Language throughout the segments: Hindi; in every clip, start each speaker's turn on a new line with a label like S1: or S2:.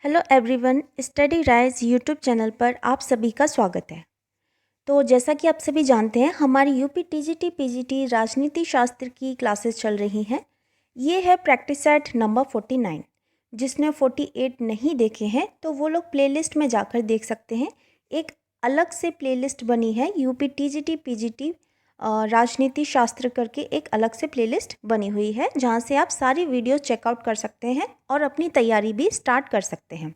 S1: Hello everyone, study rise YouTube channel पर आप सभी का स्वागत है। तो जैसा कि आप सभी जानते हैं, हमारी यूपी टीजीटी पीजीटी राजनीति शास्त्र की क्लासेस चल रही हैं। ये है प्रैक्टिस सेट नंबर 49। जिसने 48 नहीं देखे हैं तो वो लोग प्लेलिस्ट में जाकर देख सकते हैं। एक अलग से प्लेलिस्ट बनी है यूपी टीजीटी पीजीटी राजनीति शास्त्र करके एक अलग से प्लेलिस्ट बनी हुई है, जहाँ से आप सारी वीडियोस चेकआउट कर सकते हैं और अपनी तैयारी भी स्टार्ट कर सकते हैं।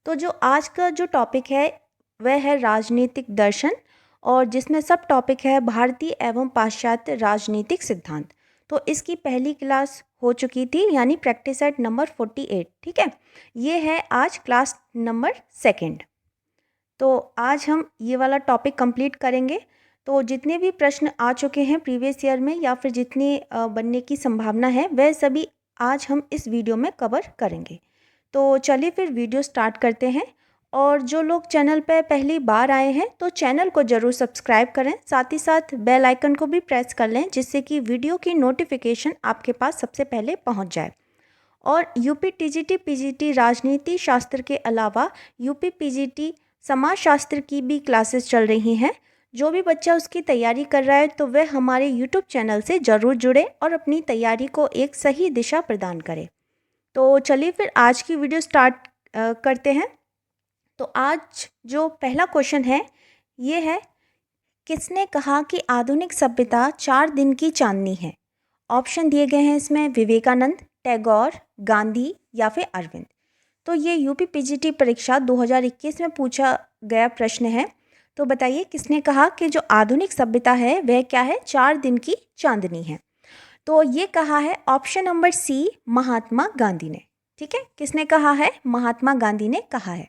S1: तो जो आज का जो टॉपिक है वह है राजनीतिक दर्शन, और जिसमें सब टॉपिक है भारतीय एवं पाश्चात्य राजनीतिक सिद्धांत। तो इसकी पहली क्लास हो चुकी थी, यानी प्रैक्टिस सेट नंबर 48। ठीक है, ये है आज क्लास नंबर 2। तो आज हम ये वाला टॉपिक कंप्लीट करेंगे। तो जितने भी प्रश्न आ चुके हैं प्रीवियस ईयर में या फिर जितनी बनने की संभावना है, वह सभी आज हम इस वीडियो में कवर करेंगे। तो चलिए फिर वीडियो स्टार्ट करते हैं। और जो लोग चैनल पर पहली बार आए हैं तो चैनल को ज़रूर सब्सक्राइब करें, साथ ही साथ बेल आइकन को भी प्रेस कर लें, जिससे कि वीडियो की नोटिफिकेशन आपके पास सबसे पहले पहुंच जाए। और यूपी टीजीटी पीजीटी राजनीति शास्त्र के अलावा यूपी पीजीटी समाजशास्त्र की भी क्लासेस चल रही हैं। जो भी बच्चा उसकी तैयारी कर रहा है तो वह हमारे यूट्यूब चैनल से ज़रूर जुड़े और अपनी तैयारी को एक सही दिशा प्रदान करे। तो चलिए फिर आज की वीडियो स्टार्ट करते हैं। तो आज जो पहला क्वेश्चन है ये है, किसने कहा कि आधुनिक सभ्यता 4 दिन की चांदनी है? ऑप्शन दिए गए हैं इसमें, विवेकानंद, टैगोर, गांधी या फिर अरविंद। तो ये यूपी पीजीटी परीक्षा 2021 में पूछा गया प्रश्न है। तो बताइए, किसने कहा कि जो आधुनिक सभ्यता है वह क्या है, 4 दिन की चांदनी है? तो ये कहा है option number C, Mahatma Gandhi ने। ठीक है, किसने कहा है? महात्मा गांधी ने कहा है।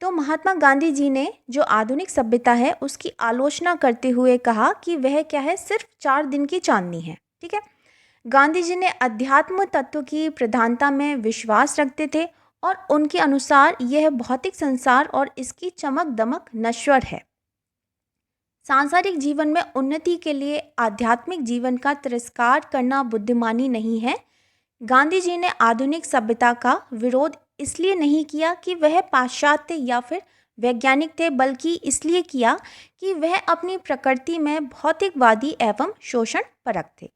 S1: तो महात्मा गांधी जी ने जो आधुनिक सभ्यता है उसकी आलोचना करते हुए कहा कि वह क्या है, सिर्फ 4 दिन की चांदनी है। ठीक है, गांधी जी ने अध्यात्म तत्व की प्रधानता में विश्वास रखते थे और उनके अनुसार यह भौतिक संसार और इसकी चमक दमक नश्वर है। सांसारिक जीवन में उन्नति के लिए आध्यात्मिक जीवन का तिरस्कार करना बुद्धिमानी नहीं है। गांधी जी ने आधुनिक सभ्यता का विरोध इसलिए नहीं किया कि वह पाश्चात्य या फिर वैज्ञानिक थे, बल्कि इसलिए किया कि वह अपनी प्रकृति में भौतिकवादी एवं शोषण परक थे।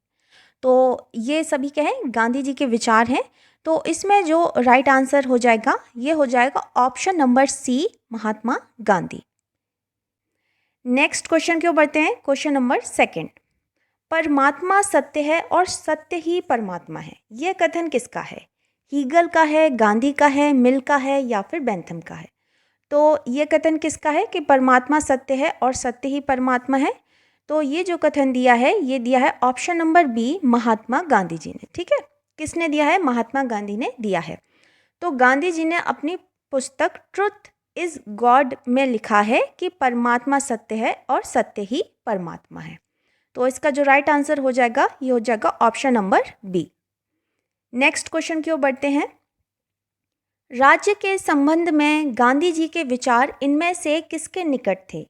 S1: तो ये सभी क्या है, गांधी जी के विचार हैं। तो इसमें जो राइट आंसर हो जाएगा ये हो जाएगा option number C, Mahatma Gandhi. Next question क्यों बढ़ते हैं, क्वेश्चन नंबर 2। परमात्मा सत्य है और सत्य ही परमात्मा है, यह कथन किसका है? हीगल का है, गांधी का है, मिल का है या फिर बेंथम का है? तो ये कथन किसका है कि परमात्मा सत्य है और सत्य ही परमात्मा है? तो ये जो कथन दिया है ये दिया है option number B, Mahatma Gandhi ji ने। ठीक है, किसने दिया है? महात्मा गांधी ने दिया है। तो गांधी जी ने अपनी पुस्तक ट्रुथ इज गॉड में लिखा है कि परमात्मा सत्य है और सत्य ही परमात्मा है। तो इसका जो राइट आंसर हो जाएगा ये हो जाएगा option number B. Next question की ओर बढ़ते हैं। राज्य के संबंध में गांधी जी के विचार इनमें से किसके निकट थे?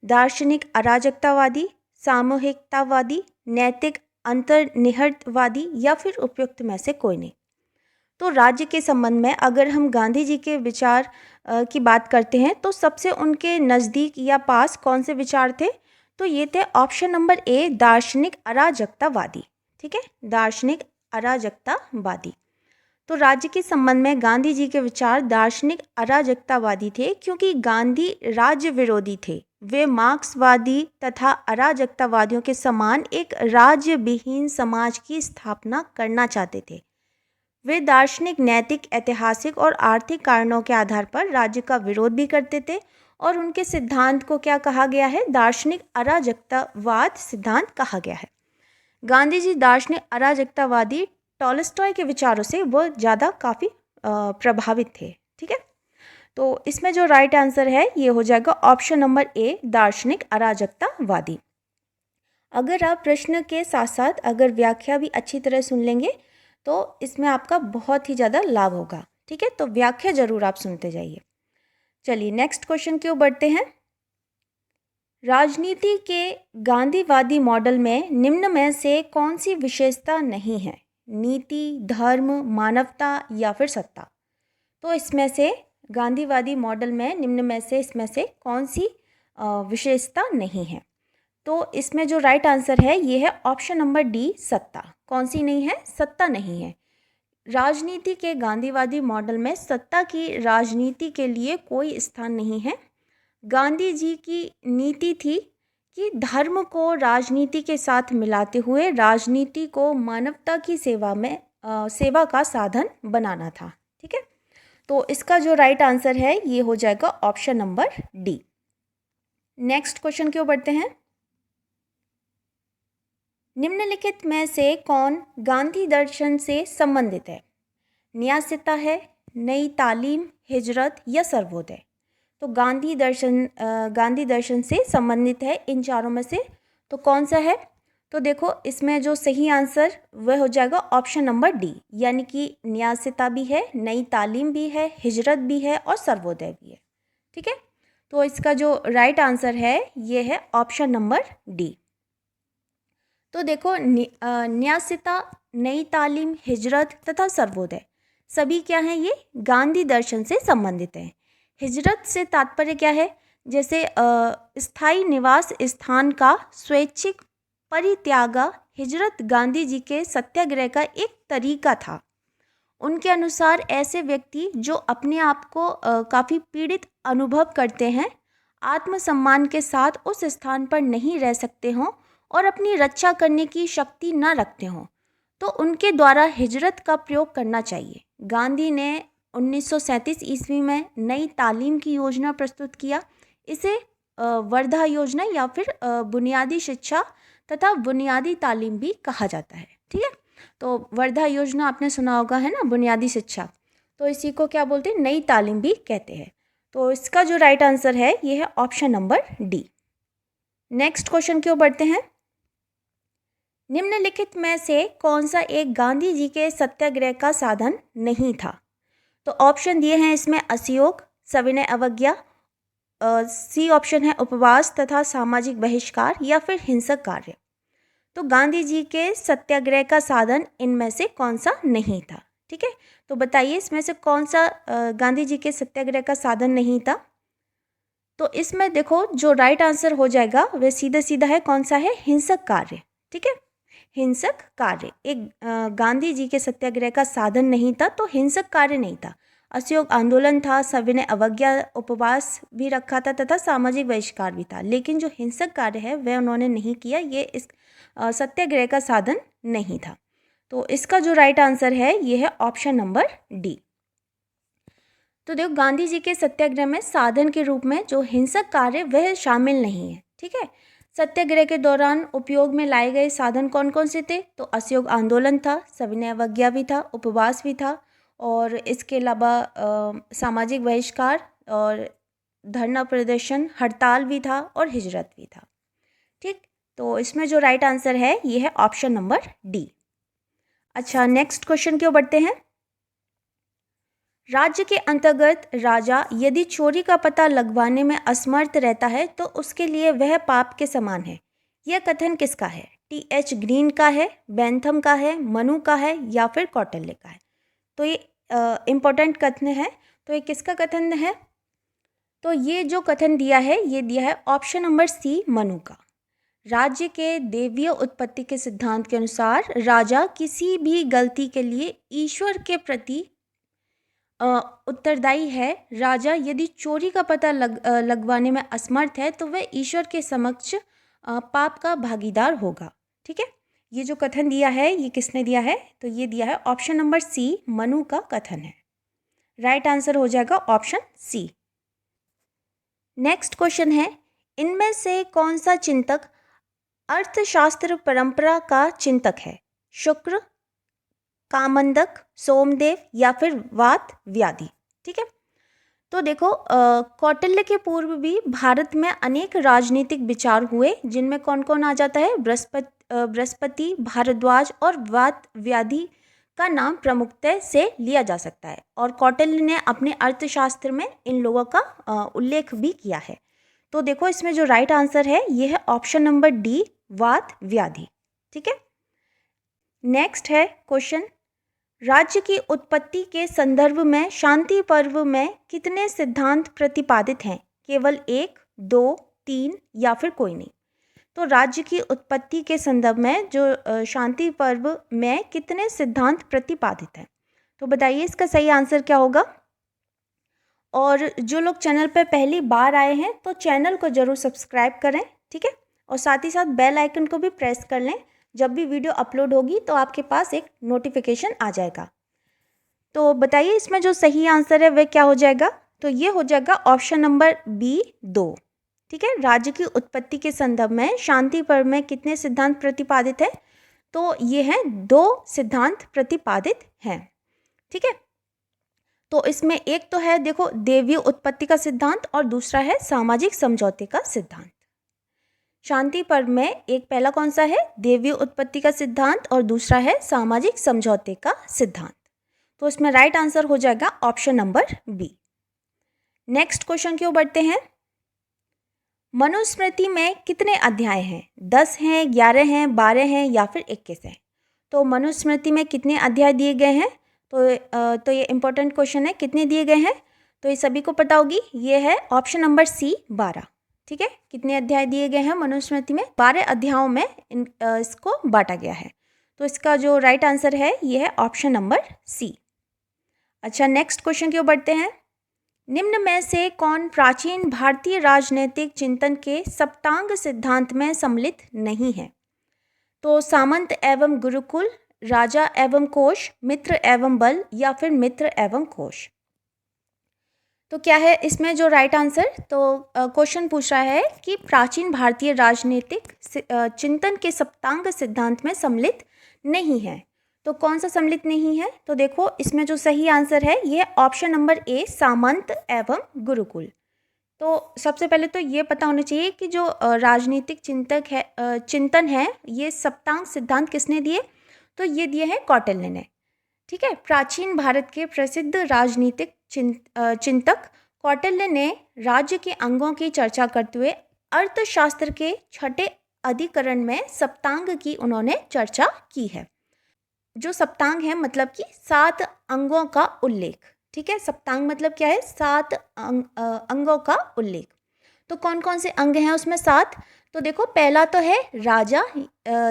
S1: दार्शनिक अराजकतावादी, सामूहिकतावादी, नैतिक अंतर्निहितवादी या फिर उपयुक्त में से कोई नहीं? तो राज्य के संबंध में अगर हम गांधी जी के विचार की बात करते हैं तो सबसे उनके नज़दीक या पास कौन से विचार थे? तो ये थे ऑप्शन नंबर ए, दार्शनिक अराजकतावादी। ठीक है, दार्शनिक अराजकतावादी। तो राज्य के संबंध में गांधी जी के विचार दार्शनिक अराजकतावादी थे, क्योंकि गांधी राज्य विरोधी थे। वे मार्क्सवादी तथा अराजकतावादियों के समान एक राज्य विहीन समाज की स्थापना करना चाहते थे। वे दार्शनिक, नैतिक, ऐतिहासिक और आर्थिक कारणों के आधार पर राज्य का विरोध भी करते थे, और उनके सिद्धांत को क्या कहा गया है? दार्शनिक अराजकतावाद सिद्धांत कहा गया है। गांधी जी दार्शनिक अराजकतावादी टॉलस्टॉय के विचारों से वो ज़्यादा काफ़ी प्रभावित थे। ठीक है, तो इसमें जो राइट आंसर है ये हो जाएगा ऑप्शन नंबर ए, दार्शनिक अराजकतावादी। अगर आप प्रश्न के साथ साथ अगर व्याख्या भी अच्छी तरह सुन लेंगे तो इसमें आपका बहुत ही ज़्यादा लाभ होगा। ठीक है, तो व्याख्या जरूर आप सुनते जाइए। चलिए नेक्स्ट क्वेश्चन की ओर बढ़ते हैं। राजनीति के गांधीवादी मॉडल में निम्न में से कौन सी विशेषता नहीं है? नीति, धर्म, मानवता या फिर सत्ता? तो इसमें से गांधीवादी मॉडल में निम्न में से इसमें से कौन सी विशेषता नहीं है? तो इसमें जो राइट आंसर है ये है ऑप्शन नंबर डी, सत्ता। कौन सी नहीं है? सत्ता नहीं है। राजनीति के गांधीवादी मॉडल में सत्ता की राजनीति के लिए कोई स्थान नहीं है। गांधी जी की नीति थी कि धर्म को राजनीति के साथ मिलाते हुए राजनीति को मानवता की सेवा का साधन बनाना था। ठीक है, तो इसका जो राइट आंसर है ये हो जाएगा option number D. Next question की ओर बढ़ते हैं। निम्नलिखित में से कौन गांधी दर्शन से संबंधित है? न्यासिता है, नई तालीम, हिजरत या सर्वोदय? तो गांधी दर्शन से संबंधित है इन चारों में से, तो कौन सा है? तो देखो इसमें जो सही आंसर वह हो जाएगा ऑप्शन नंबर डी, यानी कि न्यासिता भी है, नई तालीम भी है, हिजरत भी है और सर्वोदय भी है। ठीक है, तो इसका जो राइट आंसर है ये है ऑप्शन नंबर डी। तो देखो न्यासिता, नई तालीम, हिजरत तथा सर्वोदय सभी क्या हैं? ये गांधी दर्शन से संबंधित हैं। हिजरत से तात्पर्य क्या है? जैसे स्थायी निवास स्थान का स्वैच्छिक परित्यागा हिजरत गांधी जी के सत्याग्रह का एक तरीका था। उनके अनुसार ऐसे व्यक्ति जो अपने आप को काफ़ी पीड़ित अनुभव करते हैं, आत्मसम्मान के साथ उस स्थान पर नहीं रह सकते हों और अपनी रक्षा करने की शक्ति न रखते हों, तो उनके द्वारा हिजरत का प्रयोग करना चाहिए। गांधी ने 1937 ईस्वी में नई तालीम की योजना प्रस्तुत किया। इसे वर्धा योजना या फिर बुनियादी शिक्षा तथा बुनियादी तालीम भी कहा जाता है। ठीक है, तो वर्धा योजना आपने सुना होगा, है ना, बुनियादी शिक्षा, तो इसी को क्या बोलते हैं? नई तालीम भी कहते हैं। तो इसका जो राइट आंसर है ये है option number D. Next question की ओर बढ़ते हैं। निम्नलिखित में से कौन सा एक गांधी जी के सत्याग्रह का साधन नहीं था? तो ऑप्शन दिए हैं इसमें असहयोग, सविनय अवज्ञा, सी ऑप्शन है उपवास तथा सामाजिक बहिष्कार या फिर हिंसक कार्य। तो गांधी जी के सत्याग्रह का साधन इनमें से कौन सा नहीं था? ठीक है, तो बताइए इसमें से कौन सा गांधी जी के सत्याग्रह का साधन नहीं था? तो इसमें देखो जो राइट आंसर हो जाएगा वह सीधा सीधा है, कौन सा है? हिंसक कार्य। ठीक है, हिंसक कार्य एक गांधी जी के सत्याग्रह का साधन नहीं था, तो हिंसक कार्य नहीं था। असहयोग आंदोलन था, सविनय अवज्ञा, उपवास भी रखा था तथा सामाजिक बहिष्कार भी था, लेकिन जो हिंसक कार्य है वह उन्होंने नहीं किया। ये इस सत्याग्रह का साधन नहीं था। तो इसका जो राइट आंसर है ये है ऑप्शन नंबर डी। तो देखो गांधी जी के सत्याग्रह में साधन के रूप में जो हिंसक कार्य वह शामिल नहीं है। ठीक है, सत्याग्रह के दौरान उपयोग में लाए गए साधन कौन कौन से थे? तो असहयोग आंदोलन था, सविनय अवज्ञा भी था, उपवास भी था और इसके अलावा सामाजिक बहिष्कार और धरना प्रदर्शन, हड़ताल भी था और हिजरत भी था। ठीक, तो इसमें जो राइट आंसर है ये है ऑप्शन नंबर डी। अच्छा, नेक्स्ट क्वेश्चन की ओर बढ़ते हैं। राज्य के अंतर्गत राजा यदि चोरी का पता लगवाने में असमर्थ रहता है तो उसके लिए वह पाप के समान है। यह कथन किसका है? टी.एच. ग्रीन का है, बेंथम का है, मनु का है या फिर कौटिल्य का है? तो ये इम्पोर्टेंट कथन है। तो ये किसका कथन है? तो ये जो कथन दिया है ये दिया है ऑप्शन नंबर सी, मनु का। राज्य के देवीय उत्पत्ति के सिद्धांत के अनुसार राजा किसी भी गलती के लिए ईश्वर के प्रति उत्तरदायी है। राजा यदि चोरी का पता लगवाने में असमर्थ है तो वह ईश्वर के समक्ष पाप का भागीदार होगा। ठीक है, ये जो कथन दिया है ये किसने दिया है? तो ये दिया है ऑप्शन नंबर सी, मनु का कथन है। राइट आंसर हो जाएगा ऑप्शन सी। नेक्स्ट क्वेश्चन है, इनमें से कौन सा चिंतक अर्थशास्त्र परंपरा का चिंतक है? शुक्र, कामंदक, सोमदेव या फिर वात व्याधि? ठीक है, तो देखो कौटिल्य के पूर्व भी भारत में अनेक राजनीतिक विचार हुए जिनमें कौन कौन आ जाता है? बृहस्पति, भारद्वाज और वात व्याधि का नाम प्रमुखता से लिया जा सकता है और कौटिल्य ने अपने अर्थशास्त्र में इन लोगों का उल्लेख भी किया है। तो देखो इसमें जो राइट आंसर है ये है ऑप्शन नंबर डी, वात व्याधि। ठीक है, नेक्स्ट है क्वेश्चन, राज्य की उत्पत्ति के संदर्भ में शांति पर्व में कितने सिद्धांत प्रतिपादित हैं? केवल 1, 2, 3 या फिर कोई नहीं। तो राज्य की उत्पत्ति के संदर्भ में जो शांति पर्व में कितने सिद्धांत प्रतिपादित हैं? तो बताइए इसका सही आंसर क्या होगा। और जो लोग चैनल पर पहली बार आए हैं तो चैनल को ज़रूर सब्सक्राइब करें, ठीक है, और साथ ही साथ बेल आइकन को भी प्रेस कर लें। जब भी वीडियो अपलोड होगी तो आपके पास एक नोटिफिकेशन आ जाएगा। तो बताइए इसमें जो सही आंसर है वह क्या हो जाएगा। तो ये हो जाएगा ऑप्शन नंबर बी 2, ठीक है। राज्य की उत्पत्ति के संदर्भ में शांति पर्व में कितने सिद्धांत प्रतिपादित है? तो ये हैं 2 सिद्धांत प्रतिपादित हैं, ठीक है। तो इसमें एक तो है देखो दैवीय उत्पत्ति का सिद्धांत और दूसरा है सामाजिक समझौते का सिद्धांत। शांति पर्व में एक पहला कौन सा है? दैवीय उत्पत्ति का सिद्धांत और दूसरा है सामाजिक समझौते का सिद्धांत। तो इसमें राइट आंसर हो जाएगा option number B. Next question की ओर बढ़ते हैं। मनुस्मृति में कितने अध्याय हैं? 10 हैं, 11 हैं, 12 हैं या फिर 21 हैं? तो मनुस्मृति में कितने अध्याय दिए गए हैं? तो ये इंपॉर्टेंट क्वेश्चन है, कितने दिए गए हैं? तो ये सभी को पता होगी, ये है ऑप्शन नंबर सी 12, ठीक है। कितने अध्याय दिए गए हैं मनुस्मृति में? 12 अध्यायों में इसको बांटा गया है। तो इसका जो राइट आंसर है ये है ऑप्शन नंबर सी। अच्छा, नेक्स्ट क्वेश्चन की ओर बढ़ते हैं। निम्न में से कौन प्राचीन भारतीय राजनीतिक चिंतन के सप्तांग सिद्धांत में सम्मिलित नहीं है? तो सामंत एवं गुरुकुल, राजा एवं कोश, मित्र एवं बल या फिर मित्र एवं कोश? तो क्या है इसमें जो राइट आंसर? तो क्वेश्चन पूछ रहा है कि प्राचीन भारतीय राजनीतिक चिंतन के सप्तांग सिद्धांत में सम्मिलित नहीं है। तो कौन सा सम्मिलित नहीं है? तो देखो इसमें जो सही आंसर है ये ऑप्शन नंबर ए सामंत एवं गुरुकुल। तो सबसे पहले तो ये पता होना चाहिए कि जो राजनीतिक चिंतन है ये सप्तांग सिद्धांत किसने दिए? तो ये दिए हैं कौटिल्य ने, ठीक है। प्राचीन भारत के प्रसिद्ध राजनीतिक चिंतक कौटिल्य ने राज्य के अंगों की चर्चा करते हुए अर्थशास्त्र के 6ठे अधिकरण में सप्तांग की उन्होंने चर्चा की है। जो सप्तांग है मतलब कि 7 अंगों का उल्लेख, ठीक है। सप्तांग मतलब क्या है? 7 अंगों का उल्लेख। तो कौन कौन से अंग हैं उसमें? 7। तो देखो पहला तो है राजा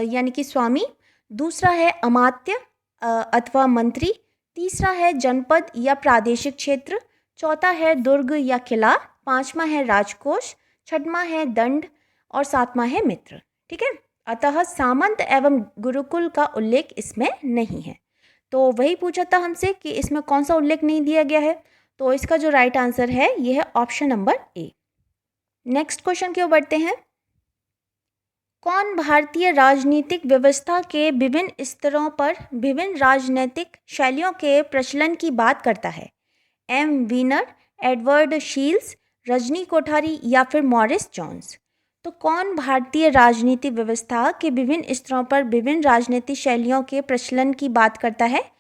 S1: यानी कि स्वामी, दूसरा है अमात्य अथवा मंत्री, तीसरा है जनपद या प्रादेशिक क्षेत्र, चौथा है दुर्ग या किला, पांचवा है राजकोष, छठवां है दंड और सातवां है मित्र, ठीक है। अतः सामंत एवं गुरुकुल का उल्लेख इसमें नहीं है। तो वही पूछा था हमसे कि इसमें कौन सा उल्लेख नहीं दिया गया है। तो इसका जो राइट आंसर है यह है option number A. Next question की ओर बढ़ते हैं। कौन भारतीय राजनीतिक व्यवस्था के विभिन्न स्तरों पर विभिन्न राजनीतिक शैलियों के प्रचलन की बात करता है? M Weiner, Edward Shils, Rajni Kothari या फिर मॉरिस जॉन्स? तो कौन भारतीय राजनीतिक व्यवस्था के विभिन्न स्तरों पर विभिन्न राजनीतिक शैलियों के प्रचलन की बात करता है?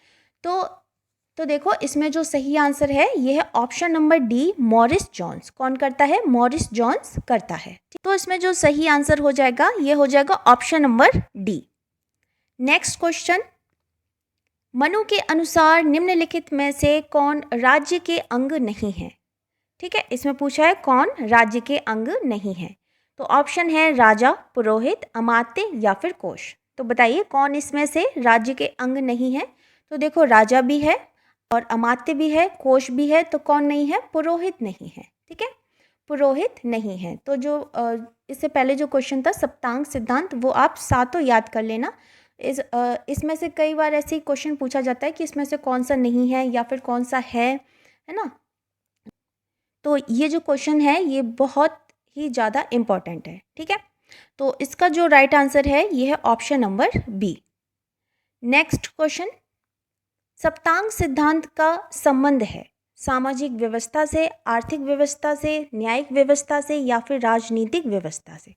S1: तो देखो इसमें जो सही आंसर है यह है option number D Morris Jones. कौन करता है? मॉरिस जॉन्स करता है। तो इसमें जो सही आंसर हो जाएगा यह हो जाएगा option number D. Next question. Manu के अनुसार निम्नलिखित में से कौन राज्य के अंग नहीं है? ठीक है, इसमें पूछा है कौन राज्य के अंग नहीं है। तो ऑप्शन है राजा, पुरोहित, अमात्य या फिर कोश। तो बताइए कौन इसमें से राज्य के अंग नहीं है? तो देखो राजा भी है और अमात्य भी है, कोश भी है, तो कौन नहीं है? पुरोहित नहीं है। ठीक है, पुरोहित नहीं है। तो जो इससे पहले जो क्वेश्चन था सप्तांग सिद्धांत, वो आप सातों याद कर लेना। इसमें से कई बार ऐसे ही क्वेश्चन पूछा जाता है कि इसमें से कौन सा नहीं है या फिर कौन सा है ना। तो ये जो क्वेश्चन है ये बहुत ही ज़्यादा इम्पॉर्टेंट है। ठीक है, तो इसका जो राइट आंसर है ये है option number B. Next question. सप्तांग सिद्धांत का संबंध है सामाजिक व्यवस्था से, आर्थिक व्यवस्था से, न्यायिक व्यवस्था से या फिर राजनीतिक व्यवस्था से।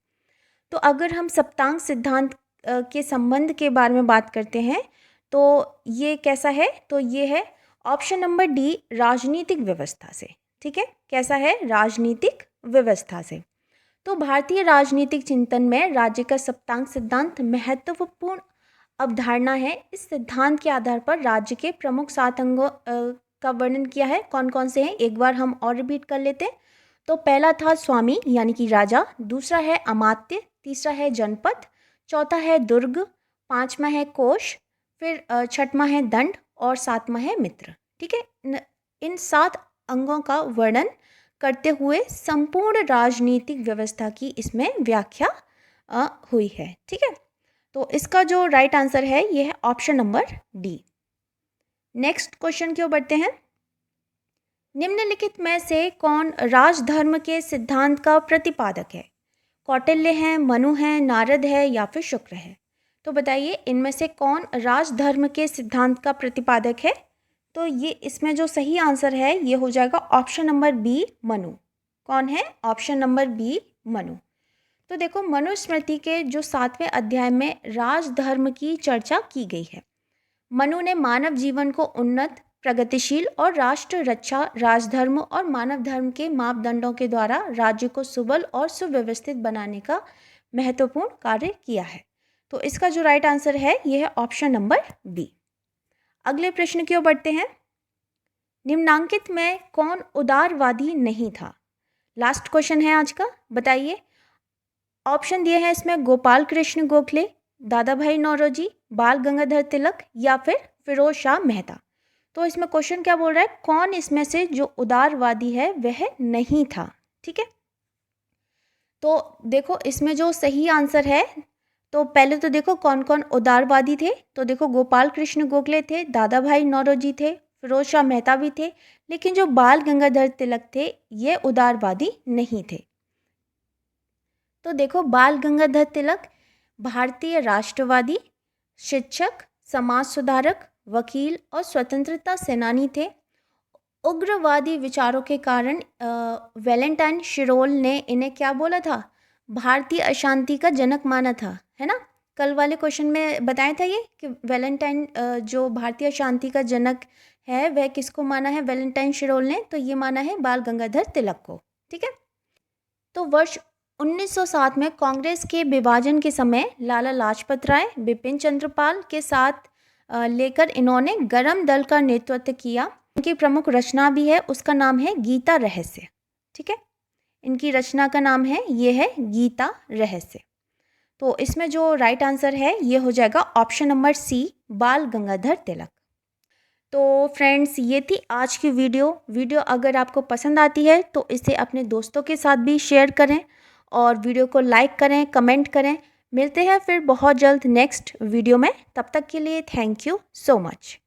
S1: तो अगर हम सप्तांग सिद्धांत के संबंध के बारे में बात करते हैं तो ये कैसा है? तो ये है ऑप्शन नंबर डी राजनीतिक व्यवस्था से। ठीक है, कैसा है? राजनीतिक व्यवस्था से। तो भारतीय राजनीतिक चिंतन में राज्य का सप्तांग सिद्धांत महत्वपूर्ण अवधारणा है। इस सिद्धांत के आधार पर राज्य के प्रमुख 7 अंगों का वर्णन किया है। कौन कौन से हैं एक बार हम और रिपीट कर लेते हैं। तो पहला था स्वामी यानी कि राजा, दूसरा है अमात्य, तीसरा है जनपद, चौथा है दुर्ग, पांचवा है कोश, फिर छठवां है दंड और सातवां है मित्र। ठीक है, इन 7 अंगों का वर्णन करते हुए संपूर्ण राजनीतिक व्यवस्था की इसमें व्याख्या हुई है। ठीक है, तो इसका जो राइट आंसर है ये है option number D. Next question की ओर बढ़ते हैं। निम्नलिखित में से कौन राजधर्म के सिद्धांत का प्रतिपादक है? कौटिल्य है, मनु है, नारद है या फिर शुक्र है? तो बताइए इनमें से कौन राजधर्म के सिद्धांत का प्रतिपादक है? तो ये इसमें जो सही आंसर है ये हो जाएगा ऑप्शन नंबर बी, मनु। कौन है? Option number B, Manu. तो देखो, मनुस्मृति के जो 7वें अध्याय में राजधर्म की चर्चा की गई है। मनु ने मानव जीवन को उन्नत, प्रगतिशील और राष्ट्र रक्षा, राजधर्म और मानव धर्म के मापदंडों के द्वारा राज्य को सुबल और सुव्यवस्थित बनाने का महत्वपूर्ण कार्य किया है। तो इसका जो राइट आंसर है यह है ऑप्शन नंबर बी। अगले प्रश्न की ओर बढ़ते हैं। निम्नांकित में कौन उदारवादी नहीं था? लास्ट क्वेश्चन है आज का। बताइए, ऑप्शन दिए हैं इसमें गोपाल कृष्ण गोखले, दादा भाई नौरोजी, बाल गंगाधर तिलक या फिर फिरोज शाह मेहता। तो इसमें क्वेश्चन क्या बोल रहा है, कौन इसमें से जो उदारवादी है वह नहीं था। ठीक है, तो देखो इसमें जो सही आंसर है, तो पहले तो देखो कौन कौन उदारवादी थे। तो देखो गोपाल कृष्ण गोखले थे, दादा भाई नौरोजी थे, फिरोज शाह मेहता भी थे, लेकिन जो बाल गंगाधर तिलक थे ये उदारवादी नहीं थे। तो देखो, बाल गंगाधर तिलक भारतीय राष्ट्रवादी, शिक्षक, समाज सुधारक, वकील और स्वतंत्रता सेनानी थे। उग्रवादी विचारों के कारण वैलेंटाइन शिरोल ने इन्हें क्या बोला था? भारतीय अशांति का जनक माना था, है ना। कल वाले क्वेश्चन में बताया था ये कि वैलेंटाइन जो भारतीय शांति का जनक है वह किसको माना है वैलेंटाइन शिरोल ने? तो ये माना है बाल गंगाधर तिलक को। ठीक है, तो वर्ष 1907 में कांग्रेस के विभाजन के समय लाला लाजपत राय, बिपिन चंद्र पाल के साथ लेकर इन्होंने गरम दल का नेतृत्व किया। इनकी प्रमुख रचना भी है, उसका नाम है गीता रहस्य। ठीक है, इनकी रचना का नाम है ये है गीता रहस्य। तो इसमें जो राइट आंसर है ये हो जाएगा ऑप्शन नंबर सी, बाल गंगाधर तिलक। तो फ्रेंड्स, ये थी आज की वीडियो अगर आपको पसंद आती है तो इसे अपने दोस्तों के साथ भी शेयर करें और वीडियो को लाइक करें, कमेंट करें। मिलते हैं फिर बहुत जल्द नेक्स्ट वीडियो में। तब तक के लिए थैंक यू सो मच।